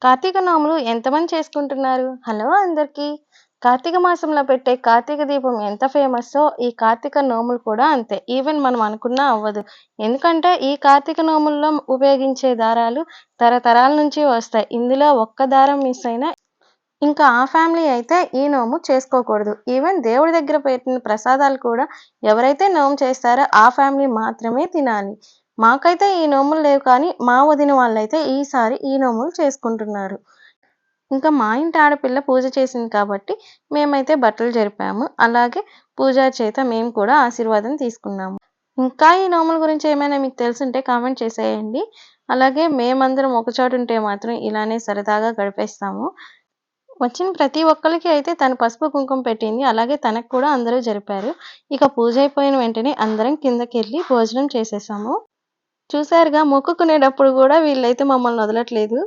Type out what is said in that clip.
కార్తీక నోములు ఎంతమంది చేసుకుంటున్నారు? హలో అందరికీ. కార్తీక మాసంలో పెట్టే కార్తీక దీపం ఎంత ఫేమస్సో ఈ కార్తీక నోములు కూడా అంతే. ఈవెన్ మనం అనుకున్నా అవ్వదు. ఎందుకంటే ఈ కార్తీక నోముల్లో ఉపయోగించే దారాలు తరతరాల నుంచి వస్తాయి. ఇందులో ఒక్క దారం మిస్ అయినా ఇంకా ఆ ఫ్యామిలీ అయితే ఈ నోము చేసుకోకూడదు. ఈవెన్ దేవుడి దగ్గర పెట్టిన ప్రసాదాలు కూడా ఎవరైతే నోము చేస్తారో ఆ ఫ్యామిలీ మాత్రమే తినాలి. మాకైతే ఈ నోములు లేవు కానీ మా వదిన వాళ్ళైతే ఈసారి ఈ నోములు చేసుకుంటున్నారు. ఇంకా మా ఇంటి ఆడపిల్ల పూజ చేసింది కాబట్టి మేమైతే బట్టలు జరిపాము. అలాగే పూజారి చేత మేము కూడా ఆశీర్వాదం తీసుకున్నాము. ఇంకా ఈ నోముల గురించి ఏమైనా మీకు తెలిసుంటే కామెంట్ చేసేయండి. అలాగే మేమందరం ఒకచోటుంటే మాత్రం ఇలానే సరదాగా గడిపేస్తాము. వచ్చిన ప్రతి ఒక్కళ్ళకి అయితే తను పసుపు, కుంకుమ పెట్టింది. అలాగే తనకు కూడా అందరూ జరిపారు. ఇక పూజ అయిపోయిన వెంటనే అందరం కిందకెళ్ళి భోజనం చేసేసాము. చూసారుగా మొక్కుకునేటప్పుడు కూడా వీళ్ళైతే మమ్మల్ని వదలట్లేదు.